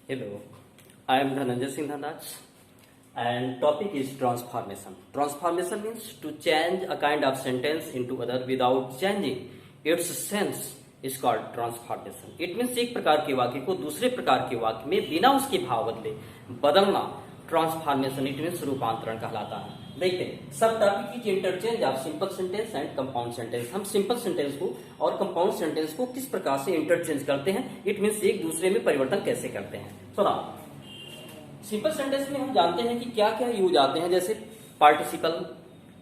Hello, I am Dhananjay Singh Dhanraj and topic is transformation. Transformation means to change a kind of sentence into other without changing its sense is called transformation. It means एक प्रकार के वाक्य को दूसरे प्रकार के वाक्य में बिना उसके भाव बदले बदलना ट्रांसफॉर्मेशन इट मीन्स रूपांतरण कहलाता है। देखते हैं सब टॉपिक की interchange of simple sentence and compound sentence. हम सिंपल सेंटेंस को और कंपाउंड सेंटेंस को किस प्रकार से इंटरचेंज करते हैं, इट मीन्स एक दूसरे में परिवर्तन कैसे करते हैं। सुना, सिंपल सेंटेंस में हम जानते हैं कि क्या क्या यूज आते हैं, जैसे participle,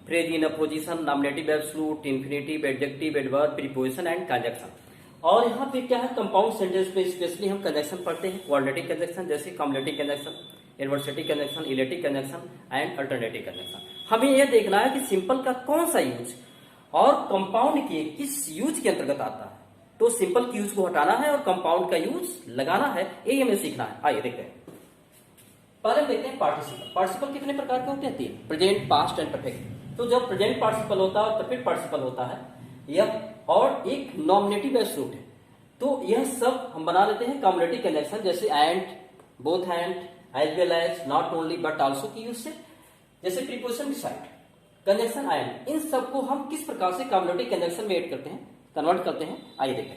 phrase in apposition, nominative absolute, infinitive, adjective, adverb, preposition and conjunction. और यहाँ पे क्या है, कंपाउंड सेंटेंस में स्पेशली हम कंजक्शन पढ़ते हैं, क्वाड्रेटिक कंजक्शन जैसे combinative conjunction, adversative conjunction, illative conjunction and alternative conjunction. हमें यह देखना है कि सिंपल का कौन सा यूज और कंपाउंड के किस यूज के अंतर्गत आता है। तो सिंपल की यूज को हटाना है और कंपाउंड का यूज लगाना है, ये हमें सीखना है। आइए देखते हैं। पहले देखते हैं पार्टिसिपल। पार्टिसिपल कितने प्रकार के होते हैं? तीन, प्रेजेंट, पास्ट एंड परफेक्ट। तो जब प्रेजेंट पार्टिसिपल होता है और परफेक्ट पार्टिसिपल होता है यह, और एक नॉमिनेटिव एब्सोल्यूट है, तो यह सब हम बना लेते हैं कॉम्बिनेटिव कंजक्शन जैसे and, both and, as well as, not only but also की यूज से, जैसे प्रीपोजिशन बिसाइड, कंजक्शन एंड। इन सबको हम किस प्रकार से कॉम्बिनेटिव कंजक्शन में ऐड करते हैं, कन्वर्ट करते हैं, आइए देखें।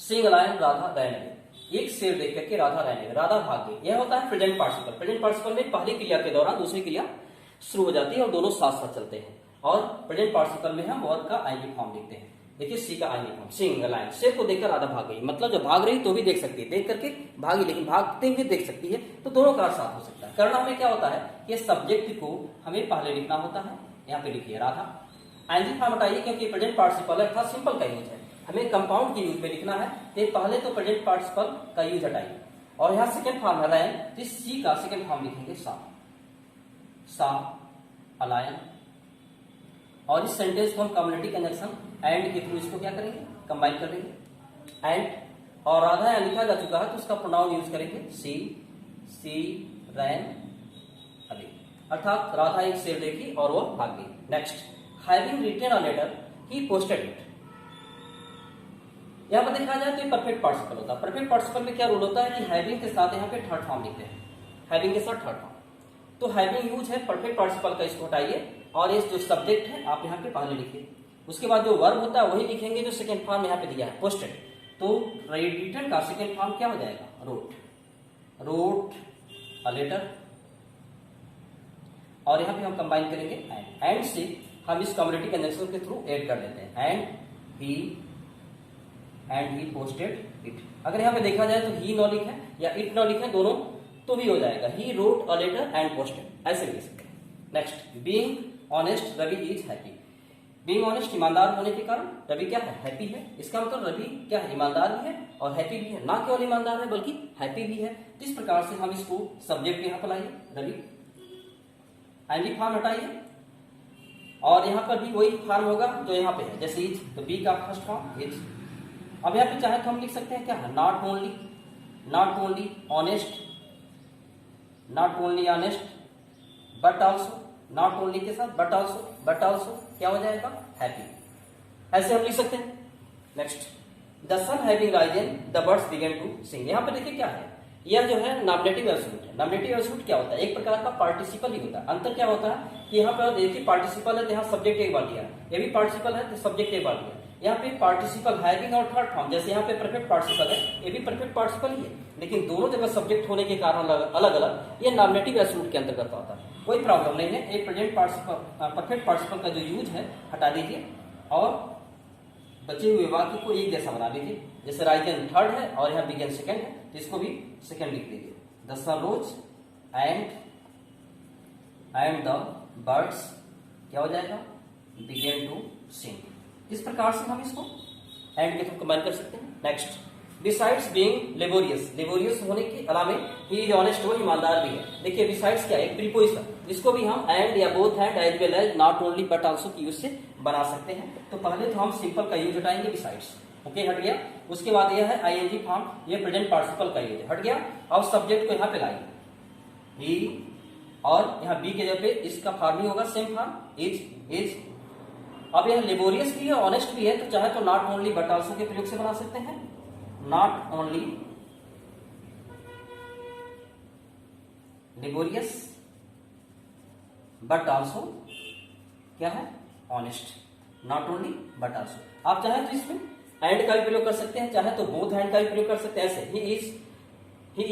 सिंग लायन राधा रैन गई, एक शेर देख करके राधा रहने गई, राधा भाग गई। यह होता है प्रेजेंट पार्टिसिपल। प्रेजेंट पार्टिसिपल में पहली क्रिया के दौरान दूसरी क्रिया शुरू हो जाती है और दोनों साथ साथ चलते हैं। और प्रेजेंट पार्टिसिपल में हम वर्ब का आईएनजी फॉर्म लिखते हैं। देखिए सी का आईएनजी फॉर्म, सिंग लायन, शेर को देखकर राधा भाग गई, मतलब जब भाग रही तो भी देख सकती है, देख करके भागी लेकिन भागते हुए देख सकती है, तो दोनों का साथ हो सकता है। करना में क्या होता है कि सब्जेक्ट को हमें पहले लिखना होता है, यहाँ पे लिखिए राधा। आईएनजी फॉर्म हटाइए क्योंकि प्रेजेंट पार्टिसिपल है अर्थात सिंपल का यूज है, हमें कंपाउंड के यूज में लिखना है। तो पहले तो प्रेजेंट पार्टिसिपल का यूज हटाइए और यहाँ सेकंड फॉर्म है रैन, तो सी का सेकंड फॉर्म लिखेंगे सा, सा अलायन। और इस सेंटेंस को हम कम्युनिटी कंजक्शन एंड के थ्रू इसको क्या करेंगे, कंबाइन कर देंगे। एंड और राधा यहाँ लिखा जा चुका है तो उसका प्रोनाउन यूज करेंगे सी, सी रैन अभी, अर्थात राधा एक शेर देखी और वो भाग गई। Next, having written a letter he posted it. यहाँ पर देखा जाए तो ये परफेक्ट पार्टिसिपल होता है। परफेक्ट पार्टिसिपल में क्या रूल होता है कि हैविंग के साथ यहाँ पे थर्ड फॉर्म लिखते हैं, हैविंग के साथ थर्ड फॉर्म। तो हैविंग यूज है परफेक्ट पार्टिसिपल का, इसको हटाइए और ये जो सब्जेक्ट है आप यहाँ पे पहले लिखिए। उसके बाद जो वर्ब होता है वही लिखेंगे जो सेकंड फॉर्म यहाँ पे दिया है, पोस्टेड। तो रिटन का सेकंड फॉर्म क्या हो जाएगा, रोट, रोट अ लेटर। और यहाँ पे हम कंबाइन करेंगे एंड से हम इस कम्युनिटी कंजक्शन के थ्रू ऐड कर लेते हैं, एंड ही पोस्टेड इट। अगर यहाँ पे देखा जाए तो ही नॉ लिखे या इट नॉ लिखे दोनों तो भी हो जाएगा, he wrote a letter and posted, ऐसे लिख सकते हैं। Next, being honest Ravi is happy. Being honest ईमानदार होने के कारण रवि क्या है, हैप्पी है। इसका मतलब रवि क्या है, ईमानदार भी है और हैप्पी भी है, ना केवल ईमानदार है बल्कि हैप्पी भी है। इस प्रकार से हम इसको सब्जेक्ट यहाँ पर लाइए रवि, आईएनजी फॉर्म हटाइए और यहाँ पर भी वही फॉर्म होगा जो यहाँ पे है, जैसे इज, तो बी का फर्स्ट फॉर्म इज। अब यहाँ पे चाहे तो हम लिख सकते हैं क्या है, not only, not only honest, not only honest but also, not only के साथ बट ऑल्सो, बट ऑल्सो क्या हो जाएगा, हैप्पी। ऐसे हम लिख सकते हैं। Next, the sun having risen the birds began to sing. यहाँ पे देखिए क्या है, यह जो है नॉमिनेटिव एब्सोल्यूट है। नॉमिनेटिव एब्सोल्यूट क्या होता है, एक प्रकार का पार्टिसिपल ही होता है। अंतर क्या होता है कि यहाँ पर देखिए पार्टिसिपल है तो यहाँ सब्जेक्ट एक बार दिया, ये भी पार्टिसिपल है तो सब्जेक्ट एक बार दिया। यहाँ पे पार्टिसिपल हैविंग और थर्ड फॉर्म, जैसे यहाँ पे परफेक्ट पार्टिसिपल है, ये भी परफेक्ट पार्टिसिपल ही है, लेकिन दोनों जगह सब्जेक्ट होने के कारण अलग अलग, ये नॉमिनेटिव एब्सोल्यूट के अंतर्गत होता है। कोई प्रॉब्लम नहीं है, एक प्रेजेंट पार्टिसिपल परफेक्ट पार्टिसिपल का जो यूज है हटा दीजिए और बचे हुए वाक्य को एक जैसा बना लीजिए। जैसे राइजन थर्ड है और यहाँ बिगन सेकंड है तो इसको भी सेकंड लिख लीजिए। The sun rose and the birds क्या हो जाएगा, बिगन टू सिंग। इस प्रकार से हम इसको एंड के थ्रू कंबाइन कर सकते हैं। Next, besides being laborious, laborious होने के अलावे ही इज ऑनेस्ट, वो ईमानदार भी है। देखिए बिसाइड्स क्या है, एक प्रीपोजिशन जिसको भी हम एंड या both and as well as, not only but also की यूज से बना सकते हैं। तो पहले तो हम सिंपल का यूज हटाएंगे, बिसाइड्स, ओके हट गया। उसके बाद यह है आईएनजी फॉर्म, ये प्रेजेंट पार्टिसिपल का यूज हट गया। अब सब्जेक्ट को यहाँ पे लाइए ही, और यहाँ बी के जगह पे इसका फॉर्म ही होगा सेम फॉर्म, इज। अब यह लेबोरियस भी है, ऑनेस्ट भी है, तो चाहे तो नॉट ओनली बट आल्सो के प्रयोग से बना सकते हैं, not only laborious but also क्या है, honest, not only but also. आप चाहे तो इसमें एंड का भी प्रयोग कर सकते हैं, चाहे तो बोथ एंड का भी प्रयोग कर सकते हैं। ऐसे ही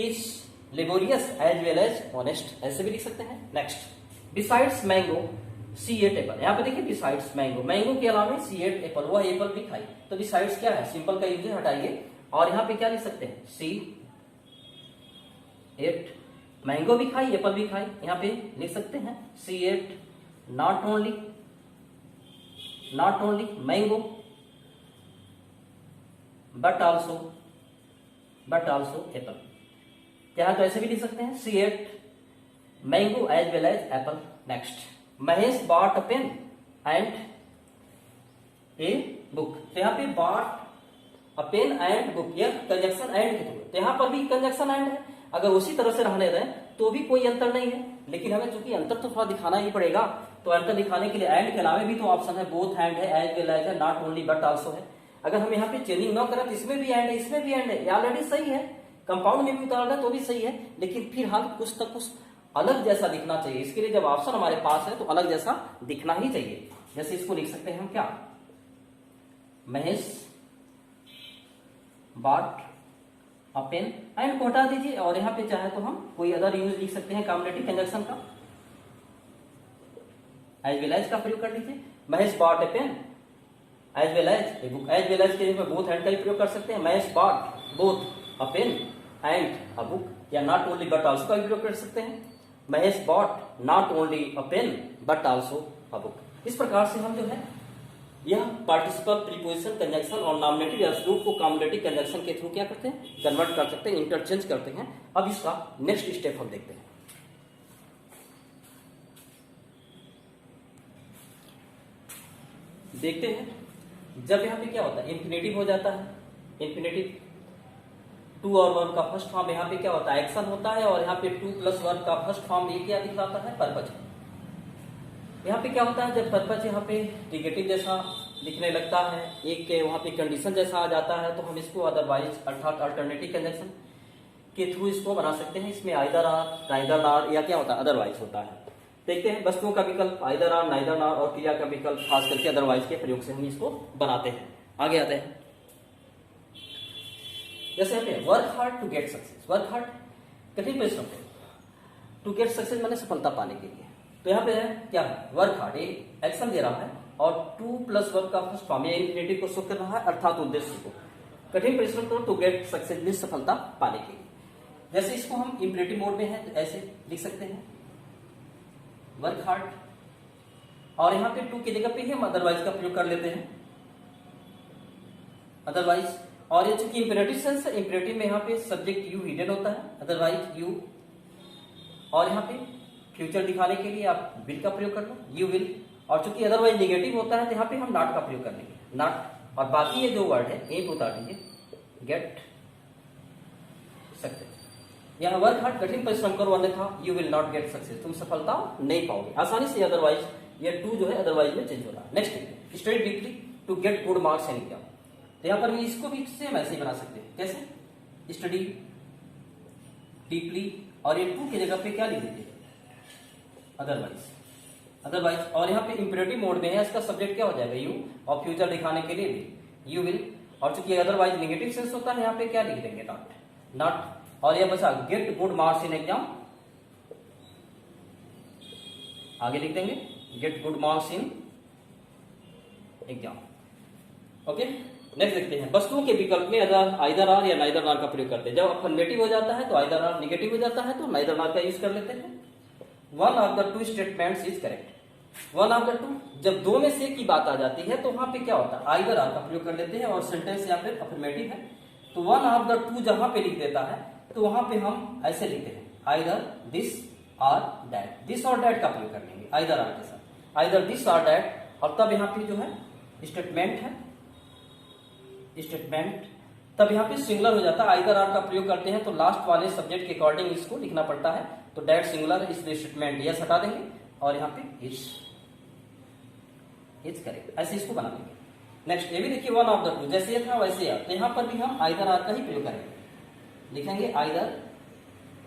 is laborious as well as honest, ऐसे भी लिख सकते हैं। Next, besides mango she ate apple. यहाँ पे देखिए बिसाइड्स मैंगो, मैंगो के अलावा सी एट एपल, वह एपल भी खाई। तो बिसाइड्स क्या है, सिंपल का यूज हटाइए और यहाँ पे क्या लिख सकते हैं, सी एट मैंगो भी खाई एप्पल भी खाई, यहाँ पे लिख सकते हैं C ate not only mango but also apple. यहाँ तो ऐसे भी लिख सकते हैं C ate mango as well as apple. Next, Mahesh bought a pen and a book. तो यहाँ पे bought a pen and book, यह कंजक्शन एंड के थ्रू, तो यहाँ पर भी कंजक्शन एंड है। अगर उसी तरह से रहने दें तो भी कोई अंतर नहीं है, लेकिन हमें चूंकि अंतर तो थोड़ा दिखाना ही पड़ेगा, तो अंतर दिखाने के लिए एंड के अलावा भी तो ऑप्शन है, बोथ एंड है, एज वेल एज है, नॉट ओनली बट ऑल्सो है। अगर हम यहाँ पे चेंजिंग न करें तो इसमें भी एंड है, इसमें भी एंड है, ऑलरेडी सही है। कंपाउंड में भी उतारना तो भी सही है, लेकिन फिर हम कुछ न कुछ अलग जैसा दिखना चाहिए। इसके लिए जब ऑप्शन हमारे पास है तो अलग जैसा दिखना ही चाहिए। जैसे इसको लिख सकते हैं हम क्या, Mahesh bought a pen and को हटा दीजिए और यहाँ पे चाहे तो हम कोई अदर यूज लिख सकते हैं कॉम्बिनेटिव कंजक्शन का, एज वेल एज का प्रयोग कर लीजिए। Mahesh bought a pen as well as a book, as well as के बोथ हैंड का भी प्रयोग कर सकते हैं। Mahesh bought both a pen and a book, या नॉट ओनली बट ऑल्सो का भी प्रयोग कर सकते हैं। Mahesh bought not only a pen but also a book. इस प्रकार से हम जो है यह पार्टिसिपल प्रीपोजिशन कंजक्शन और नॉमिनेटिव या रूट को कॉम्बिनेटिव कंजक्शन के थ्रू क्या करते हैं, कन्वर्ट कर सकते हैं, इंटरचेंज करते हैं। अब इसका नेक्स्ट स्टेप हम देखते हैं। देखते हैं जब यहाँ पे क्या होता है, इंफिनिटिव हो जाता है, इंफिनिटिव टू और वर्ब का फर्स्ट फॉर्म यहाँ पे क्या होता है, एक्शन होता है, और यहाँ पे टू प्लस वर्ब का फर्स्ट फॉर्म ये क्या दिखाता है, पर्पज। यहाँ पे क्या होता है, जब पर्पज यहाँ पे निगेटिव जैसा दिखने लगता है, एक के वहां पे कंडीशन जैसा आ जाता है, तो हम इसको अदरवाइज अर्थात अल्टरनेटिव कंजक्शन के थ्रू इसको बना सकते हैं। इसमें आइदर आर, नाइदर आर, या क्या होता है, अदरवाइज होता है। देखते हैं वस्तुओं का विकल्प आइदर आर, नाइदर आर, और क्रिया का विकल्प खास करके अदरवाइज के प्रयोग से हम इसको बनाते हैं। आगे आते हैं, जैसे यहाँ पे work hard to get success, work hard कठिन परिश्रम टू गेट सक्सेस माने सफलता पाने के लिए। तो यहाँ पे है क्या है, वर्क हार्ड, ये एक्शन दे रहा है, और टू प्लस वर्ब का फर्स्ट फॉर्म ये इंफिनिटिव को शो कर रहा है, अर्थात उद्देश्य को। कठिन परिश्रम करो टू गेट सक्सेस में सफलता पाने के लिए। जैसे इसको हम इंपरेटिव मोड में है तो ऐसे लिख सकते हैं वर्क हार्ड, और यहाँ पे टू की जगह पे ही हम अदरवाइज का प्रयोग कर लेते हैं, अदरवाइज। और ये चूंकि इंपेरेटिव सेंस है, इंपेरेटिव में यहाँ पे सब्जेक्ट यू हिडन होता है, अदरवाइज यू, और यहाँ पे फ्यूचर दिखाने के लिए आप विल का प्रयोग करना, यू विल। और चूंकि अदरवाइज निगेटिव होता है तो यहाँ पे हम नॉट का प्रयोग कर लेंगे, नॉट। और बाकी ये जो वर्ड है एक उतार दीजिए, गेट सक्सेस। यहाँ वर्क हार्ड कठिन परिश्रम करो अन्यथा you will not get success, तुम सफलता नहीं पाओगे आसानी से। अदरवाइज ये टू जो है अदरवाइज में चेंज हो रहा है। Next, study deeply to get good marks in exam. तो यहाँ पर भी इसको भी सेम ऐसे ही बना सकते हैं, कैसे, स्टडी डीपली, और ये टू की जगह पे क्या लिख दीजिए, अदरवाइज, अदरवाइज। और यहाँ पे इंपेरेटिव मोड में है, इसका सब्जेक्ट क्या हो जाएगा, यू, और फ्यूचर दिखाने के लिए भी यू विल। और चूंकि अदरवाइज नेगेटिव सेंस होता है, यहाँ पे क्या लिख देंगे, नॉट, नॉट। और यह बचा gate good marks in exam, आगे लिख देंगे gate good marks in exam. Okay, next देखते हैं, वस्तुओं के विकल्प में आइदर आर या नाइदर आर का प्रयोग करते हैं। जब अफर्मेटिव हो जाता है तो आइदर आर, निगेटिव हो जाता है तो नाइदर आर का यूज कर लेते हैं। One of the two statements is correct. One of the two, जब दो में से की बात आ जाती है तो वहां पे क्या होता है, आइदर आर का प्रयोग कर लेते हैं, और सेंटेंस यहाँ पे अफर्मेटिव है तो वन ऑफ द टू जहां पे लिख देता है तो वहां पे हम ऐसे लिखते हैं, आइदर दिस और दैट। दिस और दैट का प्रयोग कर लेंगे आइदर आर के साथ, आइदर दिस और दैट। और तब यहाँ पे जो है स्टेटमेंट है, स्टेटमेंट, तब यहाँ पे सिंगुलर हो जाता है। आइदर आर का प्रयोग करते हैं तो लास्ट वाले सब्जेक्ट के अकॉर्डिंग इसको लिखना पड़ता है, तो दैट सिंगुलर है इसलिए स्टेटमेंट यस हटा देंगे, और यहाँ पे इज करेक्ट, ऐसे इसको बना देंगे। नेक्स्ट, ये भी देखिए वन ऑफ द टू, जैसे ये था वैसे यार, तो यहाँ पर भी हम आइदर आर का ही प्रयोग करेंगे, लिखेंगे आइदर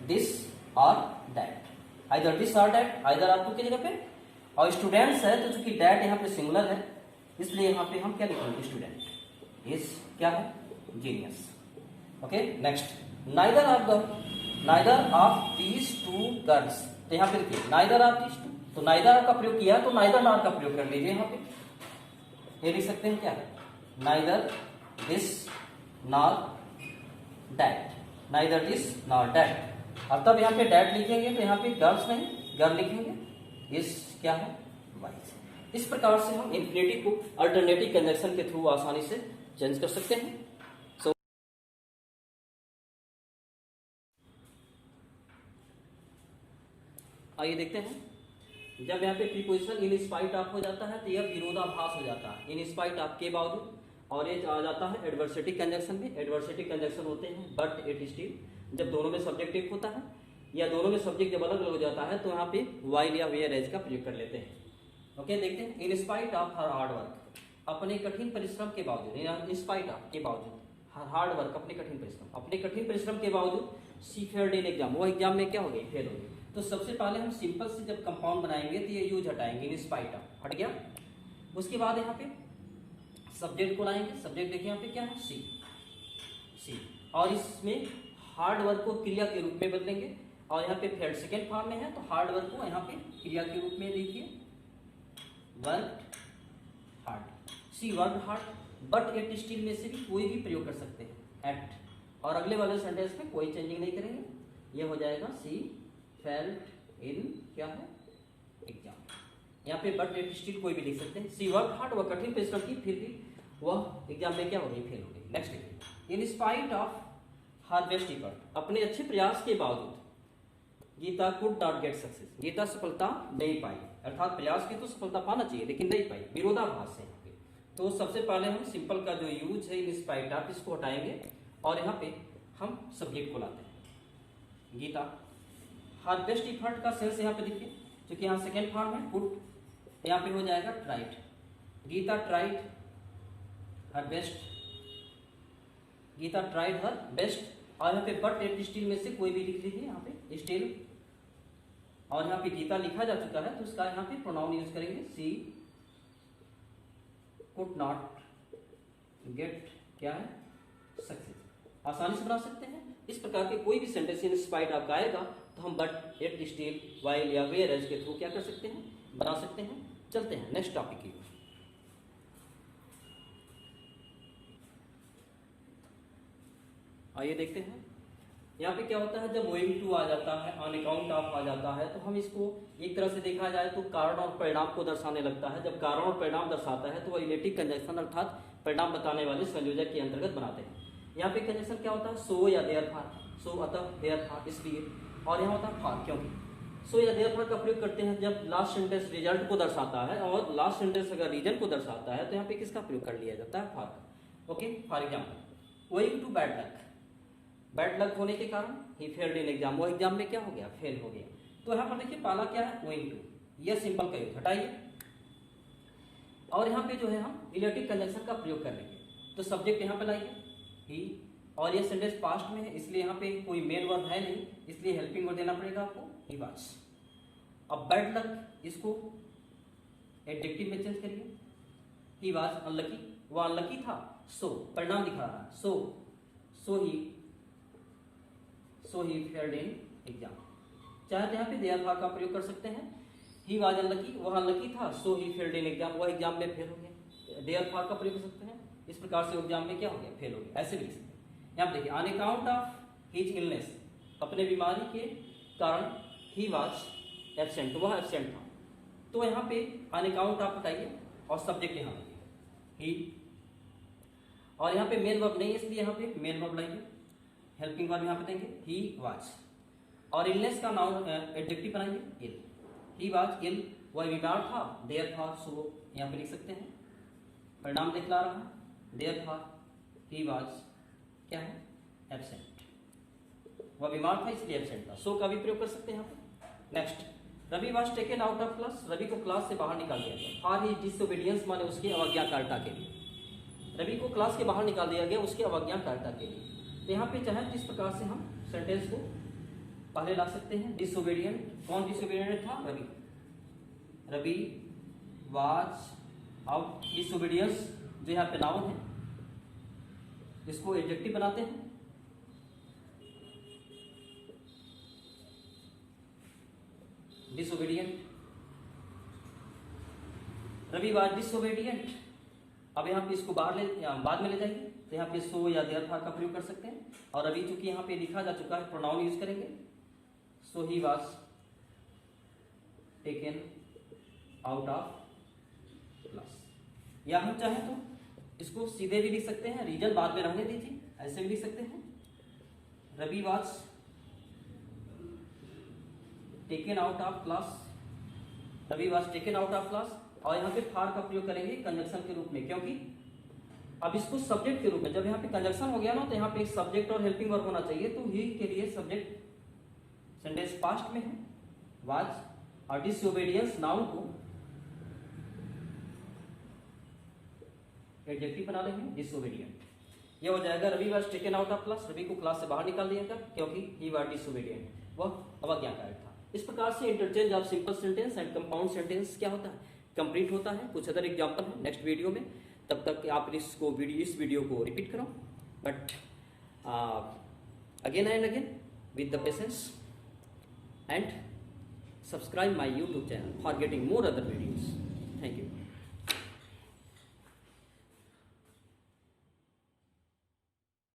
दिस और दैट। आइदर दिस और दैट, आइदर आर टू की जगह पे, और स्टूडेंट्स है तो चूंकि दैट यहाँ पे सिंगुलर है इसलिए यहाँ पे हम क्या लिखेंगे, स्टूडेंट इज क्या है, genius. Okay next, neither of these two girls, तो यहाँ पे देखिए नाइदर ऑफ दीज टू, तो नाइदर ऑफ का प्रयोग किया तो नाइदर नॉर का प्रयोग कर लीजिए यहाँ पे, ये लिख सकते हैं क्या है, neither this nor that, neither this nor that. अब तब यहाँ पे दैट लिखेंगे तो यहाँ पे गर्ल्स नहीं गर्ल लिखेंगे, इस क्या है, वाइज। इस प्रकार से हम इंफिनिटी को अल्टरनेटिव कंजक्शन के थ्रू आसानी से चेंज कर सकते हैं। सो आइए देखते हैं, जब यहाँ पे प्रीपोजिशन इन स्पाइट ऑफ हो जाता है तो यह विरोधाभास हो जाता है, इन स्पाइट ऑफ के बावजूद, और ये आ जाता है एडवर्सेटिव कंजक्शन में। एडवर्सेटिव कंजक्शन होते हैं बट इट स्टिल, जब दोनों में सब्जेक्ट एक होता है या दोनों में सब्जेक्ट जब अलग अलग हो जाता है तो यहाँ पे वाइल या वेयर एज का प्रयोग कर लेते हैं। ओके देखते हैं, इन spite of her hard work, अपने कठिन परिश्रम के बावजूद, इन स्पाइट ऑफ के बावजूद, हर हार्ड वर्क अपने कठिन परिश्रम के बावजूद शी फेल्ड इन एग्जाम, वो एग्जाम में क्या हो गई, फेल हो गई। तो सबसे पहले हम सिंपल से जब कंपाउंड बनाएंगे तो ये यूज हटाएंगे, इन स्पाइट ऑफ हट गया। उसके बाद यहाँ पे सब्जेक्ट को लाएंगे, सब्जेक्ट देखिए यहाँ पे क्या है, सी, और इसमें हार्ड वर्क को क्रिया के रूप में बदलेंगे, और यहाँ पे फेल्ड सेकेंड फॉर्म में है तो हार्ड वर्क को यहाँ पे क्रिया के रूप में लिखिए, worked hard, she worked hard, but at still में से भी कोई भी प्रयोग कर सकते हैं, एट, और अगले वाले सेंटेंस में कोई चेंजिंग नहीं करेंगे, ये हो जाएगा सी फेल्ड इन क्या है, एग्जाम। यहाँ पे बट एट स्टिल कोई भी लिख सकते हैं, सी वर्कड हार्ड, वह कठिन परिश्रम की फिर भी वह एग्जाम में क्या हो गई, फेल हो गई। नेक्स्ट देखिए, in spite of her best effort, अपने अच्छे प्रयास के बावजूद Gita could not get success, Gita सफलता नहीं पाई, अर्थात प्रयास की तो सफलता पाना चाहिए लेकिन नहीं पाई, विरोधाभास है यहाँ पे। तो सबसे पहले हम सिंपल का जो यूज है इन स्पाइट ऑफ, इसको हटाएंगे और यहाँ पे हम सब्जेक्ट को लाते हैं, गीता हर बेस्ट एफर्ट का सेंस यहाँ पे देखिए, क्योंकि यहाँ सेकेंड फॉर्म है कुड, यहाँ पे हो जाएगा tried, Gita tried her best, Gita tried her best, और यहाँ पे बट एट स्टिल में से कोई भी लिख लीजिए यहाँ पे स्टिल, और यहाँ पे गीता लिखा जा चुका है तो उसका यहाँ पे प्रोनाउन यूज करेंगे, सी कुड नॉट गेट क्या है, सक्सेस। आसानी से बना सकते हैं इस प्रकार के कोई भी सेंटेंस इन स्पाइट ऑफ का आएगा तो हम बट एट स्टिल वाइल या वेयर एज के थ्रू क्या कर सकते हैं, बना सकते हैं। चलते हैं नेक्स्ट टॉपिक की। आइए देखते हैं, यहाँ पे क्या होता है, जब गोइंग टू आ जाता है, ऑन अकाउंट ऑफ आ जाता है तो हम इसको एक तरह से देखा जाए तो कारण और परिणाम को दर्शाने लगता है। जब कारण और परिणाम दर्शाता है तो वह रिलेटिव कंजक्शन अर्थात परिणाम बताने वाले संयोजक के अंतर्गत बनाते हैं। यहाँ पे कंजक्शन क्या होता है, सो या देयर फॉर, सो अतः देयर फॉर इसलिए, और यहाँ होता है फॉर क्योंकि। सो या देयर फॉर का प्रयोग करते हैं जब लास्ट सेंटेंस रिजल्ट को दर्शाता है और लास्ट सेंटेंस अगर रीजन को दर्शाता है तो यहाँ पे किसका प्रयोग कर लिया जाता है, for. Okay for example, going to bad luck, bad luck होने के कारण ही फेल्ड इन एग्जाम, वो एग्जाम में क्या हो गया, फेल हो गया। तो यहाँ पर देखिए पहला क्या है, गोइंग टू, यह सिंपल का यूज हटाइए, और यहाँ पे जो है हम रिलेटिव कंजक्शन का प्रयोग कर लेंगे। तो सब्जेक्ट यहाँ पे लाइए ही, और यह सेंटेंस पास्ट में है इसलिए यहाँ पे कोई मेन वर्ब है नहीं, इसलिए हेल्पिंग वर्ब देना पड़ेगा आपको, ही वाज। अब बैड लक इसको एडजेक्टिव में चेंज करिए, ही वाज अनलकी, वो अनलकी था, सो परिणाम दिखा रहा है, सो ही फेल्ड इन एग्जाम। चाहे तो यहाँ पे देयर फॉर का प्रयोग कर सकते हैं, ही वाज अनलकी, वह अनलकी था, सो ही फेल्ड इन एग्जाम, वह एग्जाम में फेल हो गया। देयर फॉर का प्रयोग कर सकते हैं, इस प्रकार से एग्जाम में क्या हो गया, फेल हो गया, ऐसे भी लिख सकते हैं। यहाँ पे देखिए on account of his illness, अपने बीमारी के कारण ही वाज एब्सेंट, वह एब्सेंट था। तो यहाँ पे ऑन अकाउंट ऑफ हटाइए और सब्जेक्ट यहाँ लाइए ही, और यहाँ पे मेन वर्ब नहीं इसलिए यहाँ पे मेन वर्ब लाइए, हेल्पिंग वर्ब यहाँ पे देंगे ही वाज, और इलनेस का नाउन एडजेक्टिव बनाइए इल, ही वाज इल, वह बीमार था, देयर फॉर, सो यहाँ पे लिख सकते हैं परिणाम दिखला रहा है, देयर फॉर ही वाज क्या है, एब्सेंट, वह बीमार था इसलिए एब्सेंट था, सो का भी प्रयोग कर सकते हैं यहाँ पे। Next, Ravi was taken out of class, Ravi को क्लास से बाहर निकाल दिया गया, फॉर हिज डिसोबीडियंस माने उसकी अवज्ञाकारिता के लिए, रवि को क्लास के बाहर निकाल दिया गया उसकी अवज्ञाकारिता के लिए। तो यहाँ पे चाहे जिस प्रकार से हम सेंटेंस को पहले ला सकते हैं डिसोबीडियंट। कौन डिसोबीडियंट था? Ravi. Ravi was out. Disobedience जो यहाँ पे नाउन है, इसको एडजेक्टिव बनाते हैं। Disobedient, Ravi was disobedient. अब यहाँ पे इसको बाद में ले जाएंगे, तो यहाँ पे सो या देयरफॉर का प्रयोग कर सकते हैं। और अभी चूंकि यहाँ पे लिखा जा चुका है, प्रोनाउन यूज करेंगे। So he was taken out of class. या हम चाहें तो इसको सीधे भी लिख सकते हैं, रीजन बाद में रहने दीजिए, ऐसे भी लिख सकते हैं। Ravi was taken out of class. Ravi was taken out of class. और यहाँ पे फार का प्रयोग करेंगे कंजक्शन के रूप में, क्योंकि अब इसको सब्जेक्ट के रूप में, जब यहाँ पे कंजक्शन हो गया ना, तो यहाँ पे एक सब्जेक्ट और हेल्पिंग वर्ब होना चाहिए। तो ही के लिए सब्जेक्ट सेंटेंस पास्ट में है वाज, और डिसोबीडियंस नाउन को एडजेक्टिव बना लेंगे डिसोबीडियंट। ये हो जाएगा Ravi was taken out of class. Ravi को क्लास से बाहर निकाल दिया गया क्योंकि ही वाज डिसोबीडियंट, वह अवज्ञाकारी था। इस प्रकार से interchange of simple sentence and compound sentence क्या होता है, कंप्लीट होता है। कुछ अदर एग्जांपल है नेक्स्ट वीडियो में, तब तक आप इस वीडियो को रिपीट करो, but again and again with the patience, and subscribe my YouTube channel for getting more other videos.